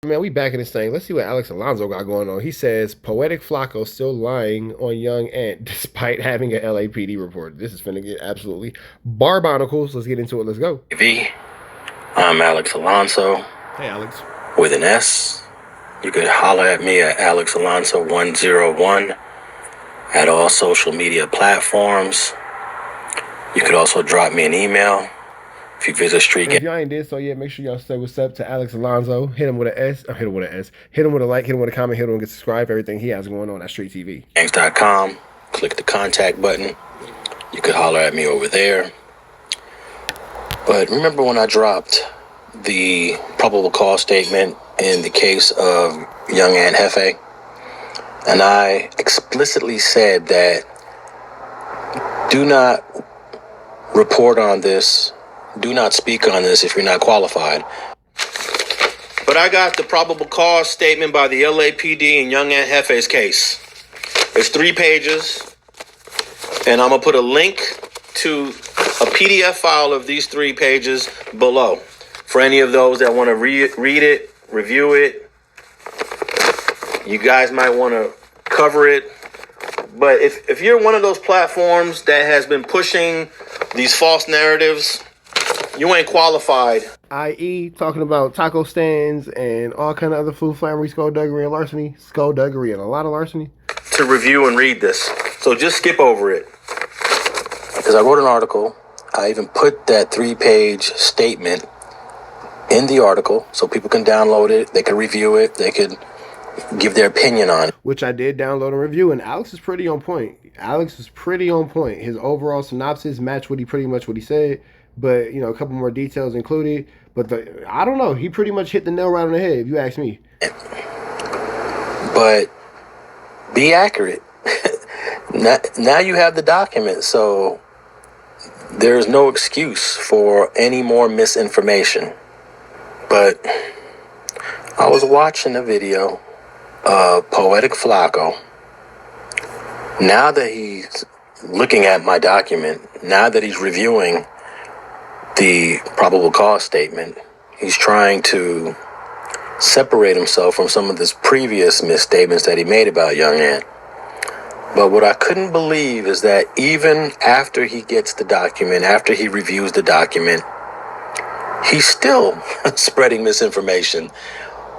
Man, we back in this thing. Let's see what Alex Alonso got going on. He says, poetic Flakko still lying on young Ant despite having an LAPD report. This is finna get absolutely barbonicles. Let's get into it. Let's go. I'm Alex Alonso. Hey, Alex. With an S. You could holler at me at Alex Alonso 101 at all social media platforms. You could also drop me an email if you visit Street. If y'all ain't did so yet, make sure y'all say what's up to Alex Alonso. Hit him with an S. Hit him with an S. Hit him with a like. Hit him with a comment. Hit him with a subscribe. Everything he has going on at Street TV. Gangs.com. Click the contact button. You could holler at me over there. But remember when I dropped the probable cause statement in the case of young Ant Hefe? And I explicitly said that do not report on this, do not speak on this if you're not qualified. But I got the probable cause statement by the LAPD in young Ant Hefe's case. It's 3 pages, and I'm going to put a link to a PDF file of these 3 pages below for any of those that want to read it, review it. You guys might want to cover it. But if you're one of those platforms that has been pushing these false narratives, you ain't qualified. I.e. talking about taco stands and all kind of other food flammery, skullduggery, and larceny. Skullduggery and a lot of larceny. To review and read this. So just skip over it. Because I wrote an article. I even put that 3-page statement in the article so people can download it. They can review it. They could give their opinion on it. Which I did download and review, and Alex is pretty on point. Alex is pretty on point. His overall synopsis matched what he said, but a couple more details included. But I don't know. He pretty much hit the nail right on the head, if you ask me. But be accurate. Now you have the document, so there's no excuse for any more misinformation. But I was watching a video of Poetic Flakko. Now that he's looking at my document, now that he's reviewing the probable cause statement, he's trying to separate himself from some of his previous misstatements that he made about young Ant. But what I couldn't believe is that even after he gets the document, after he reviews the document, he's still spreading misinformation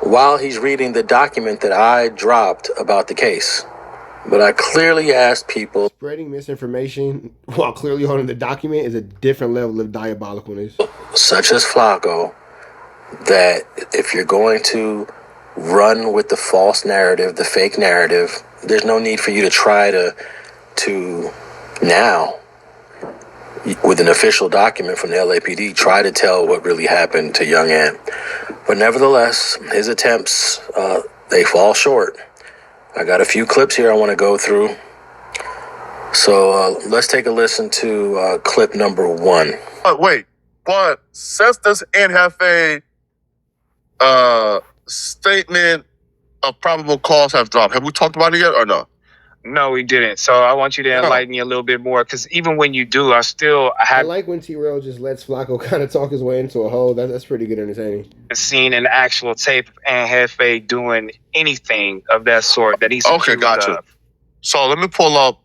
while he's reading the document that I dropped about the case. But I clearly asked people... Spreading misinformation while clearly holding the document is a different level of diabolicalness. Such as Flakko, that if you're going to run with the false narrative, the fake narrative, there's no need for you to try to now, with an official document from the LAPD, try to tell what really happened to young Ant. But nevertheless, his attempts, they fall short. I got a few clips here I want to go through. So let's take a listen to clip number 1. Wait, but since this Ant Hefe statement of probable cause has dropped, have we talked about it yet or no? No, we didn't. So I want you to enlighten me a little bit more, because even when you do, I like when T-Rail just lets Flakko kind of talk his way into a hole. That's pretty good entertaining. Seen an actual tape of Ant Hefe doing anything of that sort that he's okay, gotcha. So let me pull up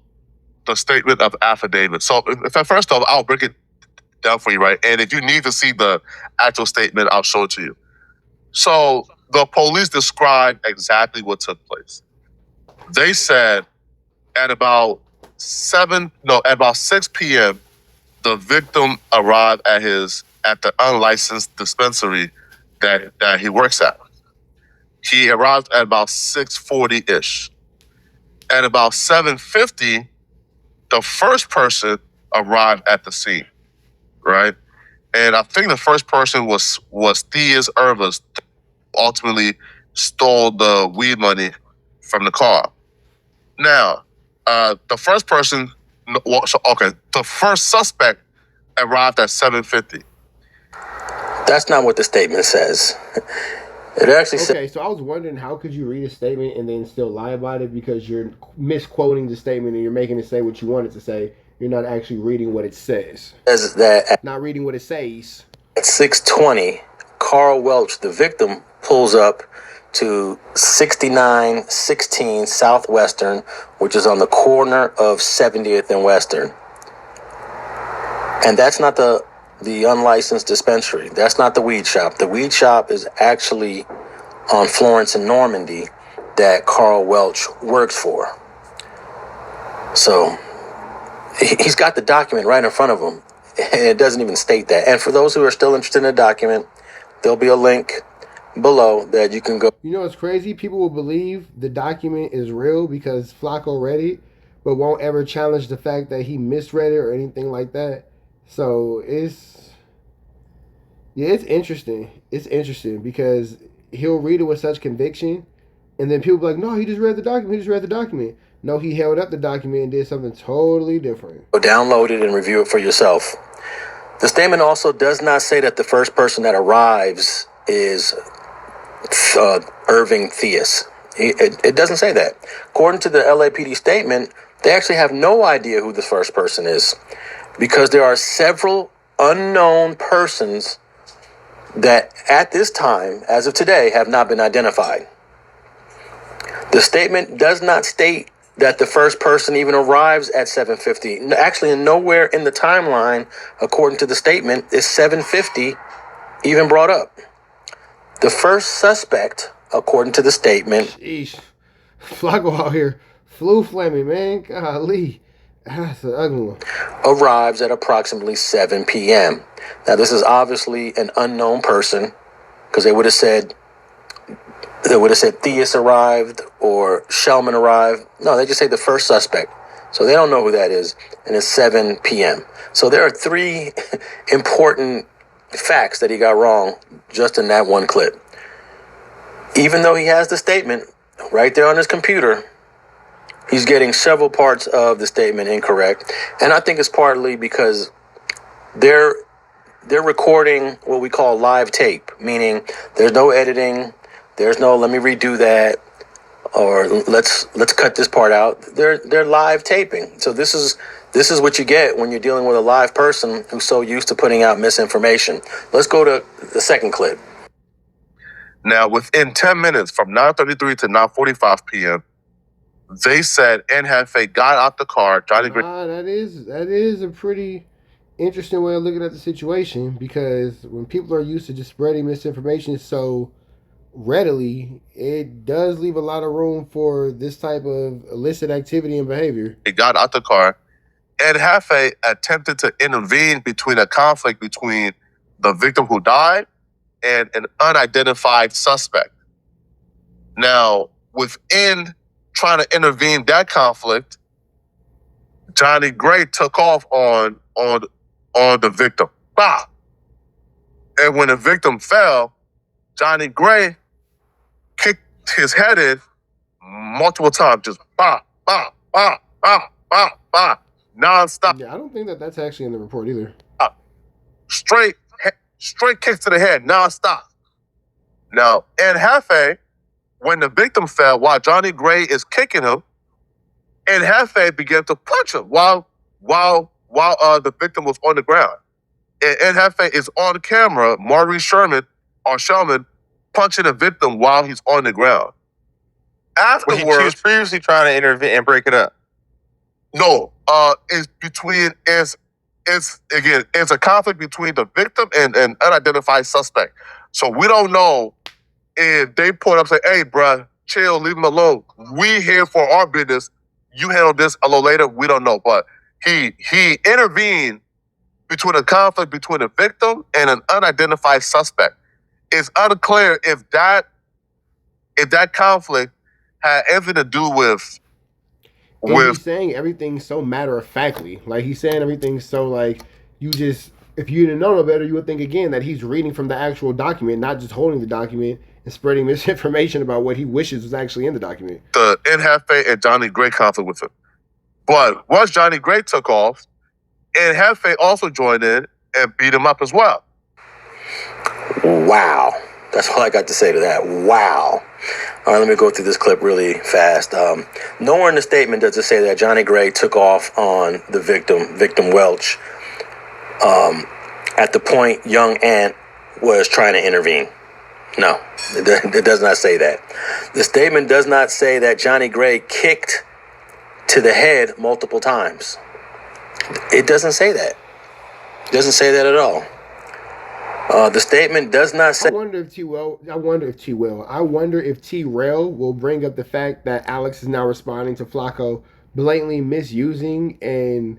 the statement of affidavit. So first off, I'll break it down for you, right? And if you need to see the actual statement, I'll show it to you. So the police described exactly what took place. They said at about 6 p.m., the victim arrived at the unlicensed dispensary that he works at. He arrived at about 6:40-ish. At about 7:50, the first person arrived at the scene, right? And I think the first person was Theus Irvas, ultimately stole the weed money from the car. Now, the first person, the first suspect arrived at 7:50. That's not what the statement says. It actually says... Okay, so I was wondering, how could you read a statement and then still lie about it, because you're misquoting the statement and you're making it say what you want it to say. You're not actually reading what it says. Says that not reading what it says. At 6:20, Carl Welch, the victim, pulls up to 6916 Southwestern, which is on the corner of 70th and Western. And that's not the unlicensed dispensary. That's not the weed shop. The weed shop is actually on Florence and Normandy that Carl Welch works for. So he's got the document right in front of him, and it doesn't even state that. And for those who are still interested in the document, there'll be a link below that you can go. You know what's crazy? People will believe the document is real because Flakko read it, but won't ever challenge the fact that he misread it or anything like that. So it's interesting. It's interesting because he'll read it with such conviction, and then people be like, no, he just read the document. He just read the document. No, he held up the document and did something totally different. Download it and review it for yourself. The statement also does not say that the first person that arrives is Irving Theus. It doesn't say that. According to the LAPD statement, they actually have no idea who the first person is because there are several unknown persons that at this time, as of today, have not been identified. The statement does not state that the first person even arrives at 7:50. Actually, nowhere in the timeline, according to the statement, is 7:50 even brought up. The first suspect, according to the statement... Sheesh. Flakko out here flu flaming, man. Golly. That's an ugly one. ...arrives at approximately 7 p.m. Now, this is obviously an unknown person because they would have said Theus arrived or Shellman arrived. No, they just say the first suspect. So they don't know who that is. And it's 7 p.m. So there are three important facts that he got wrong just in that one clip. Even though he has the statement right there on his computer, he's getting several parts of the statement incorrect. And I think it's partly because they're recording what we call live tape, meaning there's no editing. There's no, let me redo that, or let's cut this part out. They're live taping. So this is what you get when you're dealing with a live person who's so used to putting out misinformation. Let's go to the second clip. Now, within 10 minutes, from 9:33 to 9:45 p.m., they said Njefe got out the car. Johnny Gray. That is a pretty interesting way of looking at the situation because when people are used to just spreading misinformation so readily, it does leave a lot of room for this type of illicit activity and behavior. He got out the car. Njefe attempted to intervene between a conflict between the victim who died and an unidentified suspect. Now, within trying to intervene that conflict, Johnny Gray took off on the victim. Bah! And when the victim fell, Johnny Gray kicked his head in multiple times, just bah, bah, bah, bah, bah, bah, nonstop. Yeah, I don't think that's actually in the report either. Straight kicks to the head, nonstop. Now, Njefe, when the victim fell, while Johnny Gray is kicking him, Njefe began to punch him while the victim was on the ground. And Njefe is on camera, Maurice Shellman, punching the victim while he's on the ground. Afterwards, he was previously trying to intervene and break it up. No, it's a conflict between the victim and an unidentified suspect. So we don't know if they point up and say, "Hey, bruh, chill, leave him alone. We here for our business. You handle this a little later." We don't know, but he intervened between a conflict between a victim and an unidentified suspect. It's unclear if that conflict had anything to do with. He's saying everything so matter-of-factly. Like, he's saying everything so, like, if you didn't know no better, you would think, again, that he's reading from the actual document, not just holding the document and spreading misinformation about what he wishes was actually in the document. The Njefe and Johnny Gray conflict with him. But once Johnny Gray took off, Njefe also joined in and beat him up as well. Wow. That's all I got to say to that. Wow. All right, let me go through this clip really fast. Nowhere in the statement does it say that Johnny Gray took off on the victim Welch, at the point young Ant was trying to intervene. No, it does not say that. The statement does not say that Johnny Gray kicked to the head multiple times. It doesn't say that. It doesn't say that at all. The statement does not say. I wonder if T-Rail will bring up the fact that Alex is now responding to Flakko blatantly misusing and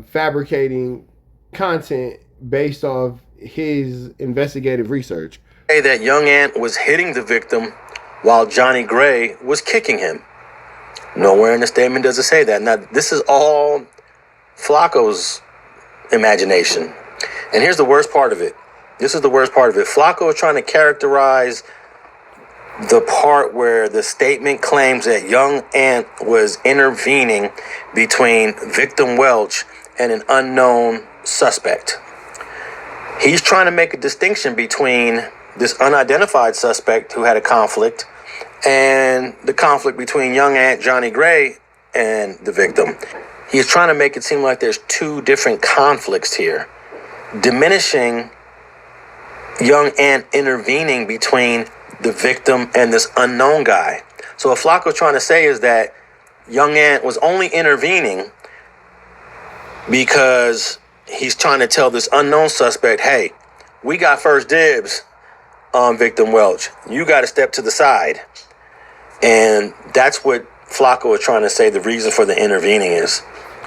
fabricating content based off his investigative research. Say that young Ant was hitting the victim while Johnny Gray was kicking him. Nowhere in the statement does it say that. Now, this is all Flakko's imagination. And here's the worst part of it. This is the worst part of it. Flakko is trying to characterize the part where the statement claims that young Ant was intervening between victim Welch and an unknown suspect. He's trying to make a distinction between this unidentified suspect who had a conflict and the conflict between young Ant Johnny Gray and the victim. He's trying to make it seem like there's two different conflicts here, diminishing young Ant intervening between the victim and this unknown guy. So what Flakko's trying to say is that young Ant was only intervening because he's trying to tell this unknown suspect, hey, we got first dibs on victim Welch. You got to step to the side. And that's what Flakko is trying to say the reason for the intervening is.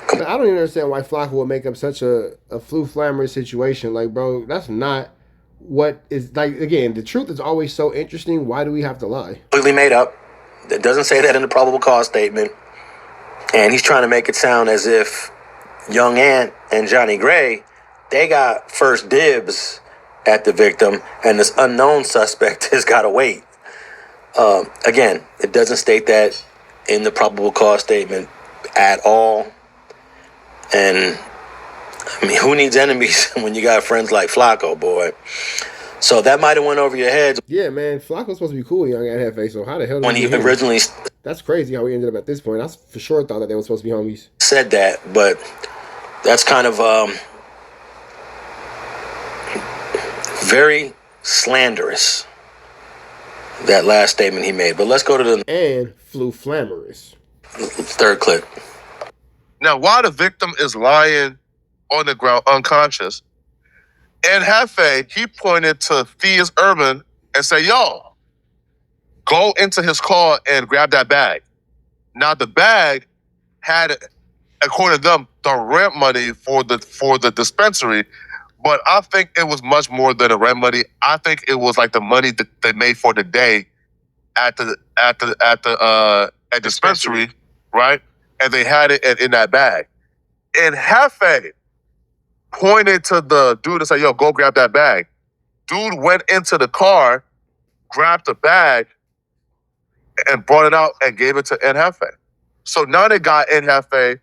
I don't even understand why Flakko would make up such a flamboyant situation. Like, bro, that's not what is, like, again, the truth is always so interesting. Why do we have to lie? Completely made up. It doesn't say that in the probable cause statement. And he's trying to make it sound as if young Ant and Johnny Gray, they got first dibs at the victim, and this unknown suspect has got to wait. Again, it doesn't state that in the probable cause statement at all. And I mean, who needs enemies when you got friends like Flakko, boy? So that might have went over your head. Yeah, man, Flakko's supposed to be cool, young Ant Hefe. So how the hell did when he originally That's crazy how we ended up at this point. I for sure thought that they were supposed to be homies. said that, but that's kind of very slanderous, that last statement he made. But let's go to the And flew flamorous. third clip. Now, while the victim is lying on the ground unconscious, and Hefe, he pointed to Theus Urban and said, yo, go into his car and grab that bag. Now, the bag had, according to them, the rent money for the dispensary, but I think it was much more than the rent money. I think it was like the money that they made for the day at the dispensary, right? And they had it in that bag. And Hefe pointed to the dude and said, yo, go grab that bag. Dude went into the car, grabbed the bag, and brought it out and gave it to Hefe. So now they got Hefe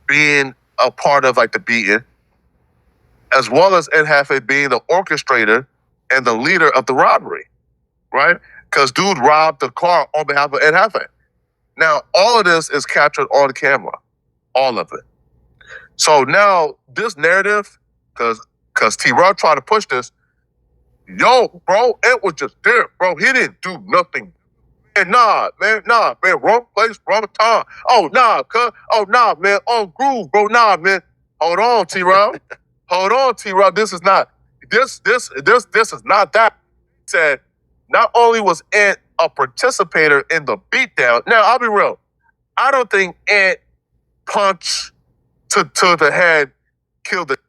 being a part of like the beating, as well as Hefe being the orchestrator and the leader of the robbery, right? Because dude robbed the car on behalf of Hefe. Now, all of this is captured on camera, all of it. So now this narrative, because T-Rod tried to push this, yo, bro, it was just there, bro. He didn't do nothing. Man, nah, man, wrong place, wrong time. Oh, nah, man, on groove, bro, nah, man. Hold on, T-Rod. Hold on, T-Rod. This is not that. He said, not only was Ant a participator in the beatdown. Now, I'll be real. I don't think Ant punched to the head killed it.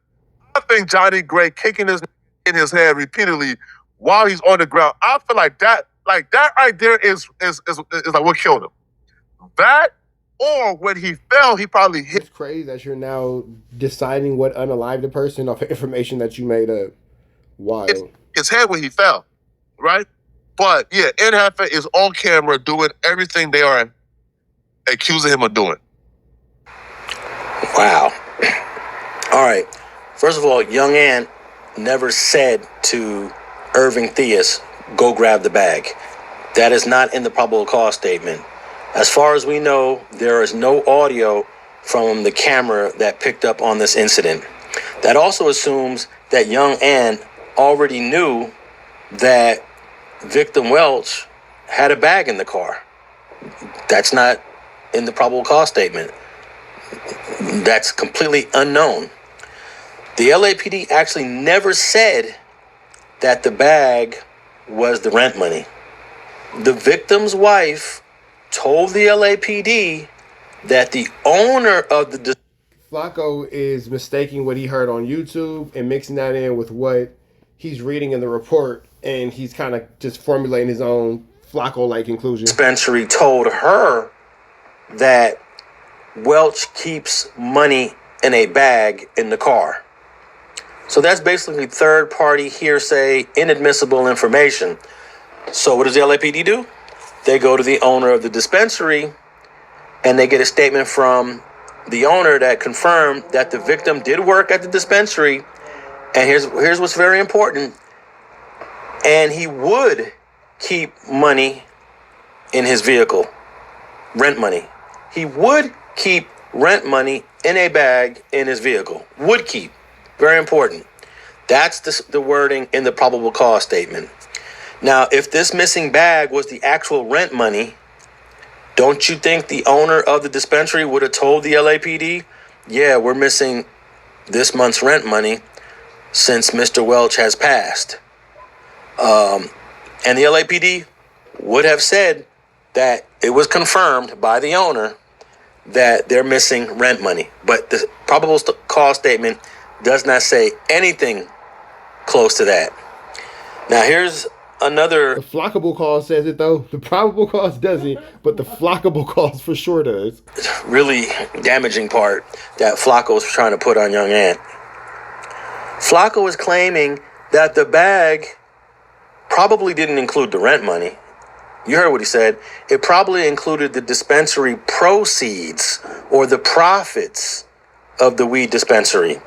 I think Johnny Gray kicking in his head repeatedly while he's on the ground. I feel like that right there is like what killed him. That, or when he fell, he probably hit. It's crazy that you're now deciding what unalived a person off of information that you made up. Wild. His head when he fell, right? But yeah, Hefe is on camera doing everything they are accusing him of doing. Wow. All right. First of all, young Ant never said to Irving Theus, go grab the bag. That is not in the probable cause statement. As far as we know, there is no audio from the camera that picked up on this incident. That also assumes that young Ant already knew that victim Welch had a bag in the car. That's not in the probable cause statement. That's completely unknown. The LAPD actually never said that the bag was the rent money. The victim's wife told the LAPD that the owner of the... Flakko is mistaking what he heard on YouTube and mixing that in with what he's reading in the report, and he's kind of just formulating his own Flakko-like conclusion. Dispensary told her that Welch keeps money in a bag in the car. So that's basically third-party hearsay, inadmissible information. So what does the LAPD do? They go to the owner of the dispensary and they get a statement from the owner that confirmed that the victim did work at the dispensary. And here's what's very important. And he would keep money in his vehicle, rent money. He would keep rent money in a bag in his vehicle. Would keep. Very important. That's the wording in the probable cause statement. Now, if this missing bag was the actual rent money, don't you think the owner of the dispensary would have told the LAPD, yeah, we're missing this month's rent money since Mr. Welch has passed? And the LAPD would have said that it was confirmed by the owner that they're missing rent money. But the probable cause statement does not say anything close to that. Now, here's another... The flockable cause says it, though. The probable cause doesn't, but the flockable cause for sure does. Really damaging part that Flakko is trying to put on young Ant. Flakko is claiming that the bag probably didn't include the rent money. You heard what he said. It probably included the dispensary proceeds or the profits of the weed dispensary.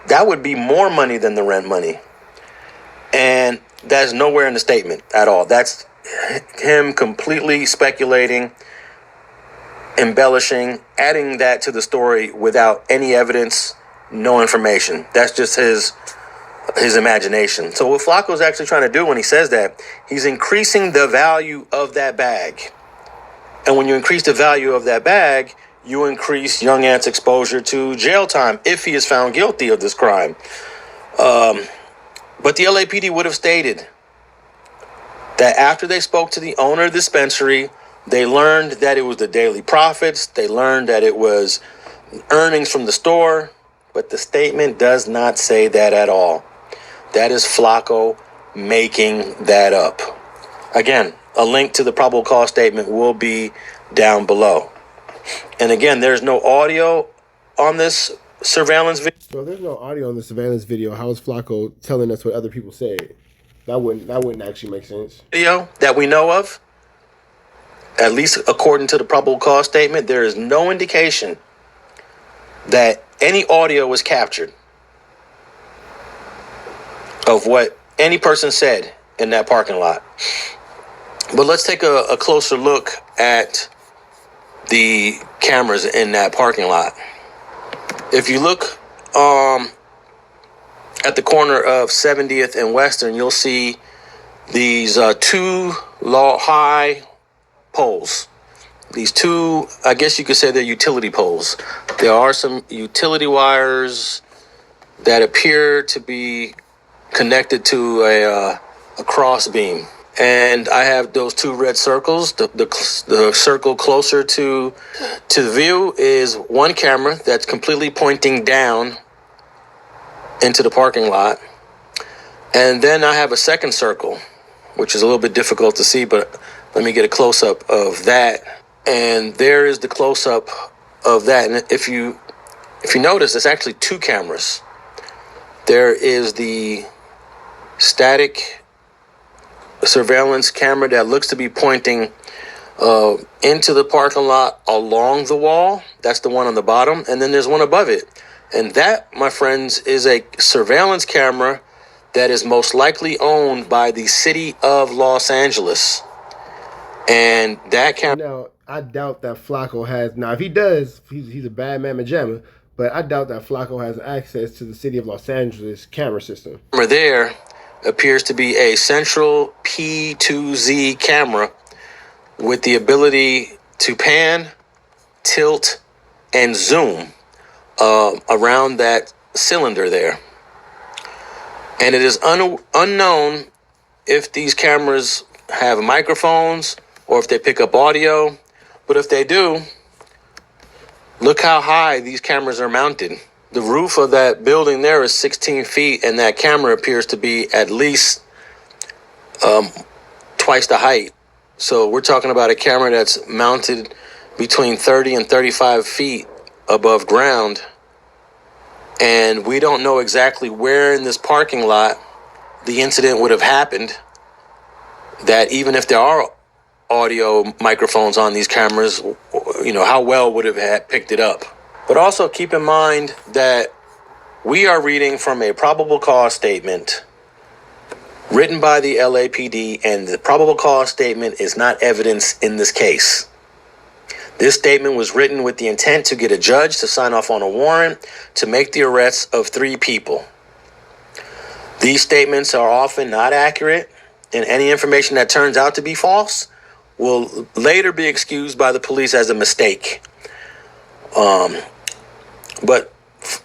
That would be more money than the rent money. And that's nowhere in the statement at all. That's him completely speculating, embellishing, adding that to the story without any evidence, no information. That's just his imagination. So what Flacco's actually trying to do when he says that, he's increasing the value of that bag. And when you increase the value of that bag, you increase young Ant's exposure to jail time if he is found guilty of this crime. But the LAPD would have stated that after they spoke to the owner of the dispensary, they learned that it was the daily profits. They learned that it was earnings from the store. But the statement does not say that at all. That is Flakko making that up. Again, a link to the probable cause statement will be down below. And again, there's no audio on this surveillance video. So there's no audio on the surveillance video. How is Flakko telling us what other people said? That wouldn't actually make sense. Video that we know of, at least according to the probable cause statement, there is no indication that any audio was captured of what any person said in that parking lot. But let's take a closer look at the cameras in that parking lot. If you look at the corner of 70th and Western, you'll see these two high poles. These two, I guess you could say they're utility poles. There are some utility wires that appear to be connected to a cross beam. And I have those two red circles. The circle closer to the view is one camera that's completely pointing down into the parking lot. And then I have a second circle, which is a little bit difficult to see, but let me get a close-up of that. And there is the close-up of that. And if you notice, it's actually two cameras. There is the static surveillance camera that looks to be pointing into the parking lot along the wall. That's the one on the bottom. And then there's one above it. And that, my friends, is a surveillance camera that is most likely owned by the city of Los Angeles. And that camera... Now, I doubt that Flakko has... Now, if he does, he's a bad man jamma. But I doubt that Flakko has access to the city of Los Angeles camera system. There appears to be a central P2Z camera with the ability to pan, tilt, and zoom around that cylinder there. And it is unknown if these cameras have microphones or if they pick up audio. But if they do, look how high these cameras are mounted. The roof of that building there is 16 feet, and that camera appears to be at least twice the height. So we're talking about a camera that's mounted between 30 and 35 feet above ground. And we don't know exactly where in this parking lot the incident would have happened. That even if there are audio microphones on these cameras, how well would it have picked it up? But also keep in mind that we are reading from a probable cause statement written by the LAPD, and the probable cause statement is not evidence in this case. This statement was written with the intent to get a judge to sign off on a warrant to make the arrests of 3 people. These statements are often not accurate, and any information that turns out to be false will later be excused by the police as a mistake. But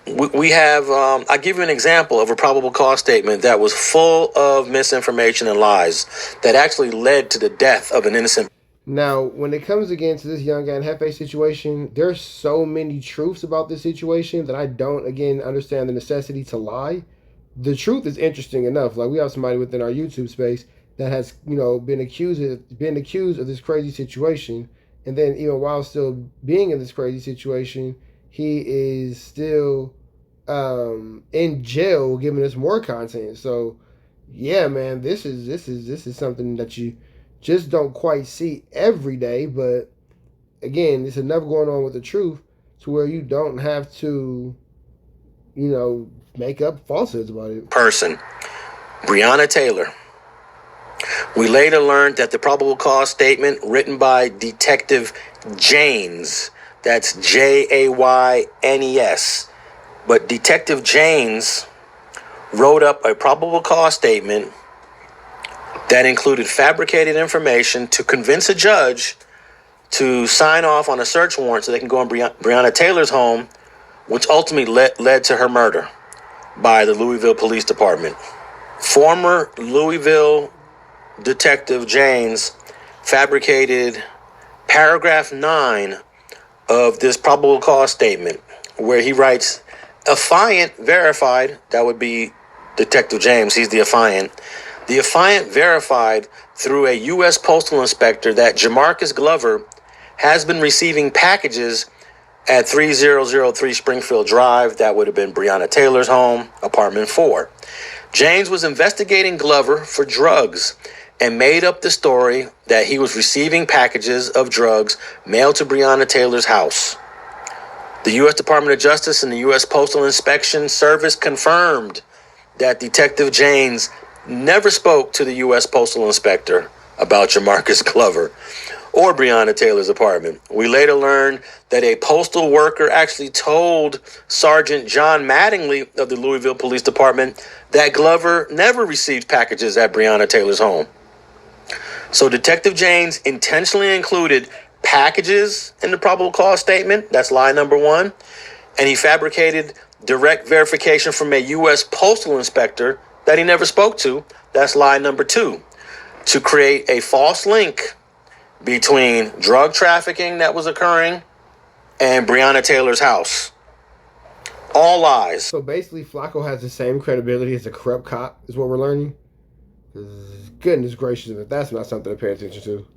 we have, I'll give you an example of a probable cause statement that was full of misinformation and lies that actually led to the death of an innocent. Now, when it comes again to this young guy in Hefe situation, there's so many truths about this situation that I don't, again, understand the necessity to lie. The truth is interesting enough. Like, we have somebody within our YouTube space that has, been accused of this crazy situation, and then even while still being in this crazy situation, he is still in jail, giving us more content. So, yeah, man, this is something that you just don't quite see every day. But again, there's enough going on with the truth to where you don't have to, make up falsehoods about it. Person, Breonna Taylor. We later learned that the probable cause statement written by Detective Jaynes, that's Jaynes, but Detective Jaynes wrote up a probable cause statement that included fabricated information to convince a judge to sign off on a search warrant so they can go in Breonna Taylor's home, which ultimately led to her murder by the Louisville Police Department. Former Louisville Detective Jaynes fabricated paragraph 9 of this probable cause statement, where he writes, affiant verified, that would be Detective James, he's the affiant. The affiant verified through a U.S. Postal Inspector that Jamarcus Glover has been receiving packages at 3003 Springfield Drive. That would have been Breonna Taylor's home, apartment 4. James was investigating Glover for drugs and made up the story that he was receiving packages of drugs mailed to Breonna Taylor's house. The U.S. Department of Justice and the U.S. Postal Inspection Service confirmed that Detective Jaynes never spoke to the U.S. Postal Inspector about Jamarcus Glover or Breonna Taylor's apartment. We later learned that a postal worker actually told Sergeant John Mattingly of the Louisville Police Department that Glover never received packages at Breonna Taylor's home. So Detective Jaynes intentionally included packages in the probable cause statement. That's lie number 1. And he fabricated direct verification from a U.S. Postal Inspector that he never spoke to. That's lie number 2. To create a false link between drug trafficking that was occurring and Breonna Taylor's house. All lies. So basically, Flakko has the same credibility as a corrupt cop, is what we're learning. Goodness gracious, if that's not something to pay attention to.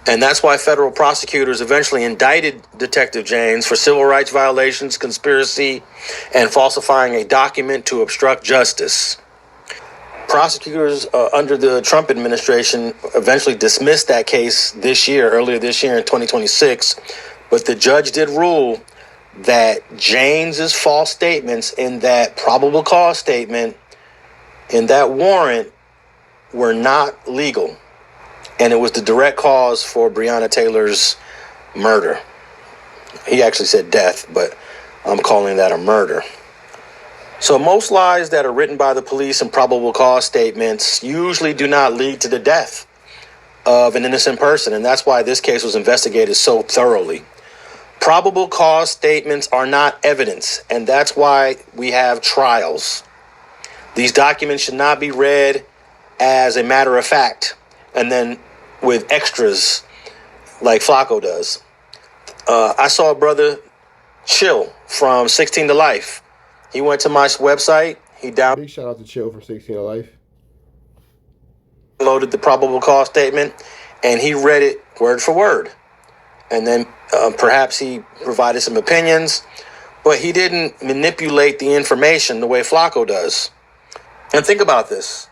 And that's why federal prosecutors eventually indicted Detective Jaynes for civil rights violations, conspiracy, and falsifying a document to obstruct justice. Prosecutors under the Trump administration eventually dismissed that case earlier this year in 2026. But the judge did rule that Jaynes's false statements in that probable cause statement, in that warrant, were not legal. And it was the direct cause for Breonna Taylor's murder. He actually said death, but I'm calling that a murder. So most lies that are written by the police and probable cause statements usually do not lead to the death of an innocent person, and that's why this case was investigated so thoroughly. Probable cause statements are not evidence, and that's why we have trials. These documents should not be read as a matter of fact and then with extras like Flakko does. I saw a brother Chill from 16 to Life. He went to my website. He Big shout out to Chill from 16 to Life. Downloaded the probable cause statement, and he read it word for word. And then perhaps he provided some opinions, but he didn't manipulate the information the way Flakko does. And think about this.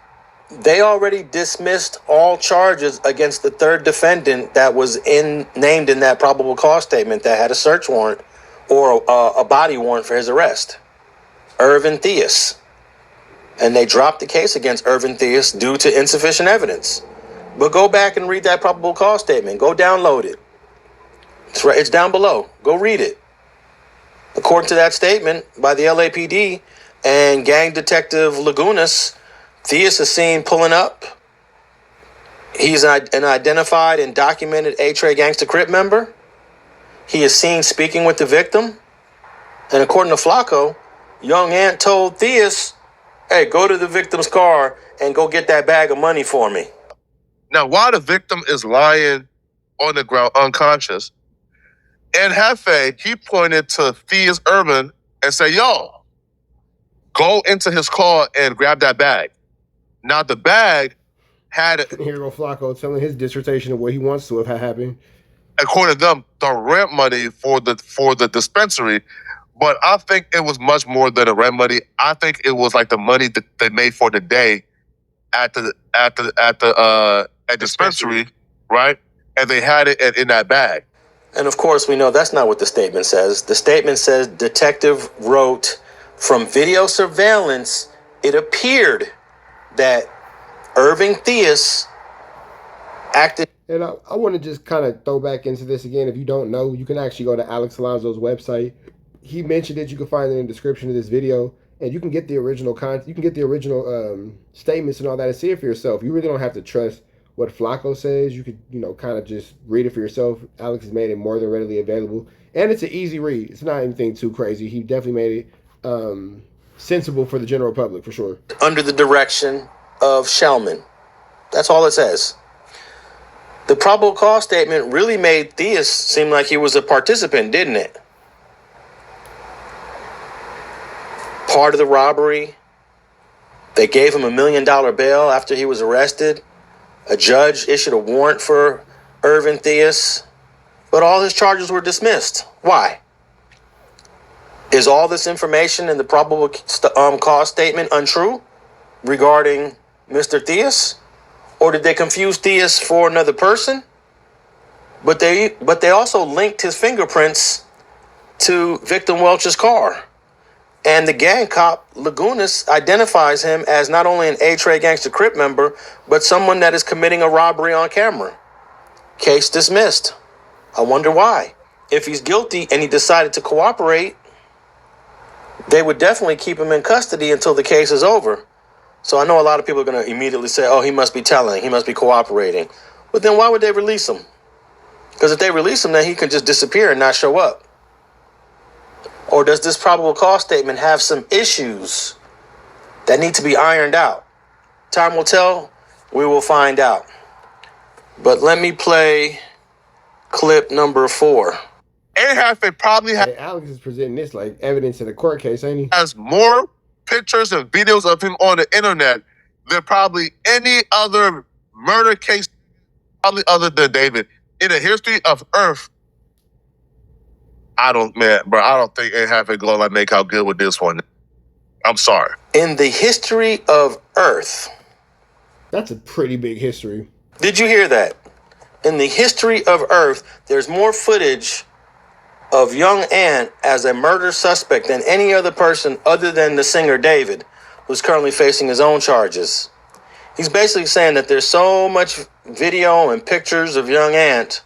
They already dismissed all charges against the third defendant that was named in that probable cause statement that had a search warrant or a body warrant for his arrest, Irvin Theus. And they dropped the case against Irvin Theus due to insufficient evidence. But go back and read that probable cause statement. Go download it. It's down below. Go read it. According to that statement by the LAPD and gang detective Lagunas, Theus is seen pulling up. He's an identified and documented A-Tray Gangsta Crip member. He is seen speaking with the victim. And according to Flakko, young Ant told Theus, hey, go to the victim's car and go get that bag of money for me. Now, while the victim is lying on the ground unconscious, in Hefe, he pointed to Theus Urban and said, yo, go into his car and grab that bag. Now, the bag had... Here go Flakko telling his dissertation of what he wants to have happened. According to them, the rent money for the dispensary, but I think it was much more than the rent money. I think it was like the money that they made for the day at the dispensary, right? And they had it in that bag. And of course, we know that's not what the statement says. The statement says detective wrote, from video surveillance, it appeared that Irving Theus acted. And I want to just kind of throw back into this again. If you don't know, you can actually go to Alex Alonso's website. He mentioned it. You can find it in the description of this video, and you can get the original content. You can get the original statements and all that and see it for yourself. You really don't have to trust what Flakko says. You could, kind of just read it for yourself. Alex has made it more than readily available, and it's an easy read. It's not anything too crazy. He definitely made it sensible for the general public, for sure. Under the direction of Shellman. That's all it says. The probable cause statement really made Theus seem like he was a participant, didn't it? Part of the robbery. They gave him $1 million bail after he was arrested. A judge issued a warrant for Irvin Theus, but all his charges were dismissed. Why? Is all this information in the probable cause statement untrue regarding Mr. Theus? Or did they confuse Theus for another person? But they also linked his fingerprints to victim Welch's car. And the gang cop, Lagunas, identifies him as not only an A-Tray Gangsta Crip member, but someone that is committing a robbery on camera. Case dismissed. I wonder why. If he's guilty and he decided to cooperate, they would definitely keep him in custody until the case is over. So I know a lot of people are going to immediately say, oh, he must be telling, he must be cooperating. But then why would they release him? Because if they release him, then he can just disappear and not show up. Or does this probable cause statement have some issues that need to be ironed out? Time will tell. We will find out. But let me play clip number 4. It probably Hey, Alex is presenting this like evidence in a court case, ain't he? has more pictures and videos of him on the internet than probably any other murder case, probably other than David. In the history of Earth, I don't think Halfway gonna make out good with this one. I'm sorry. In the history of Earth. That's a pretty big history. Did you hear that? In the history of Earth, there's more footage of young Ant as a murder suspect than any other person other than the singer David, who's currently facing his own charges. He's basically saying that there's so much video and pictures of young Ant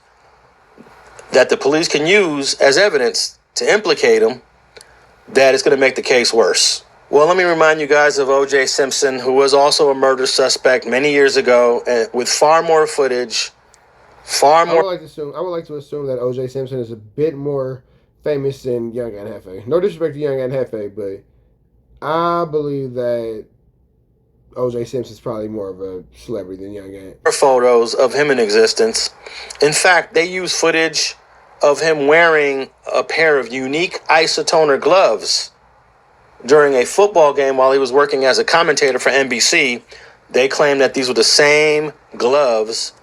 that the police can use as evidence to implicate him that it's going to make the case worse. Well, let me remind you guys of O.J. Simpson, who was also a murder suspect many years ago, with far more footage, far more. I would like to assume that O.J. Simpson is a bit more famous than Young and Hefe. No disrespect to Young and Hefe, but I believe that O.J. Simpson's probably more of a celebrity than Young and. Photos of him in existence. In fact, they use footage of him wearing a pair of unique isotoner gloves during a football game while he was working as a commentator for NBC. They claim that these were the same gloves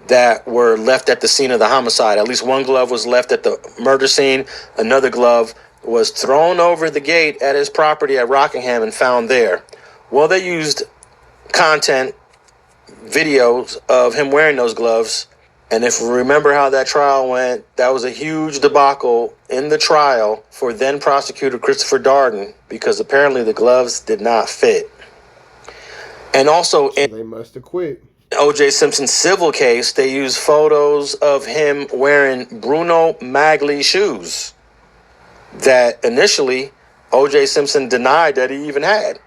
that were left at the scene of the homicide. At least one glove was left at the murder scene. Another glove was thrown over the gate at his property at Rockingham and found there. Well, they used videos of him wearing those gloves. And if we remember how that trial went, that was a huge debacle in the trial for then prosecutor Christopher Darden, because apparently the gloves did not fit. And also, they must have quit. O.J. Simpson's civil case, they used photos of him wearing Bruno Magli shoes that initially O.J. Simpson denied that he even had.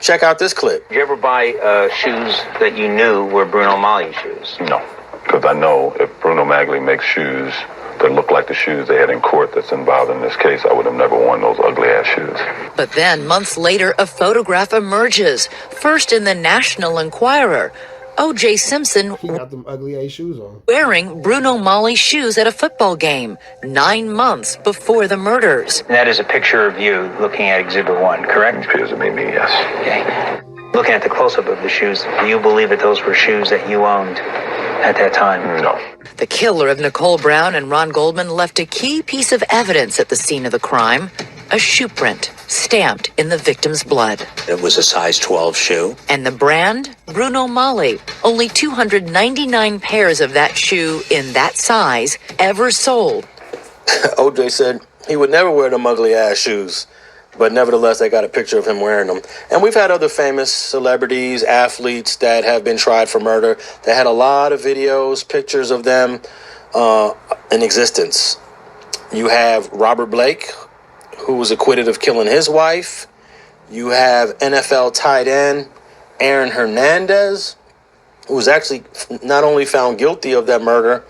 Check out this clip. Did you ever buy shoes that you knew were Bruno Magli shoes? No, because I know if Bruno Magli makes shoes that look like the shoes they had in court that's involved in this case, I would have never worn those ugly-ass shoes. But then, months later, a photograph emerges, first in the National Enquirer. O.J. Simpson He got them ugly-ass shoes on. wearing Bruno Magli shoes at a football game 9 months before the murders. And that is a picture of you looking at Exhibit 1, correct? It appears to be me, yes. Okay. Looking at the close-up of the shoes, do you believe that those were shoes that you owned at that time? No. The killer of Nicole Brown and Ron Goldman left a key piece of evidence at the scene of the crime, a shoe print stamped in the victim's blood. It was a size 12 shoe. And the brand? Bruno Magli. Only 299 pairs of that shoe in that size ever sold. O.J. said he would never wear them ugly-ass shoes, but nevertheless, they got a picture of him wearing them. And we've had other famous celebrities, athletes that have been tried for murder. They had a lot of videos, pictures of them in existence. You have Robert Blake, who was acquitted of killing his wife. You have NFL tight end Aaron Hernandez, who was actually not only found guilty of that murder,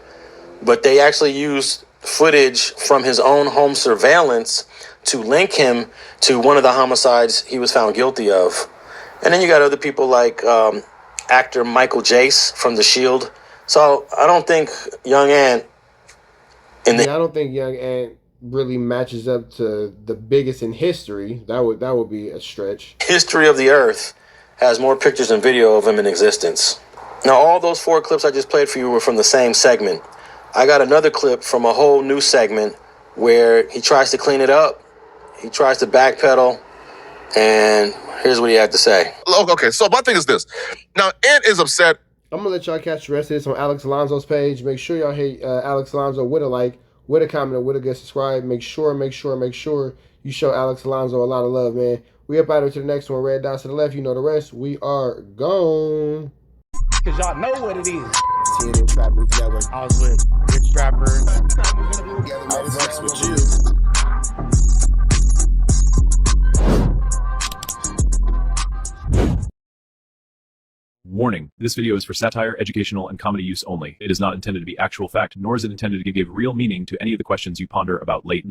but they actually used footage from his own home surveillance to link him to one of the homicides he was found guilty of. And then you got other people like actor Michael Jace from The Shield. So I don't think Young Ant I don't think Young Ant really matches up to the biggest in history. That would be a stretch. History of the Earth has more pictures and video of him in existence. Now, all those 4 clips I just played for you were from the same segment. I got another clip from a whole new segment where he tries to clean it up. He tries to backpedal, and here's what he had to say. Okay, so my thing is this. Now, Ant is upset. I'm going to let y'all catch the rest of this on Alex Alonso's page. Make sure y'all hit Alex Alonso with a like, with a comment, with a good subscribe. Make sure you show Alex Alonso a lot of love, man. We up out here to the next one. Red dots to the left. You know the rest. We are gone. Because y'all know what it is. TNN Trappers Network. I was with Rich Trapper. I was with you. Warning, this video is for satire, educational, and comedy use only. It is not intended to be actual fact, nor is it intended to give real meaning to any of the questions you ponder about late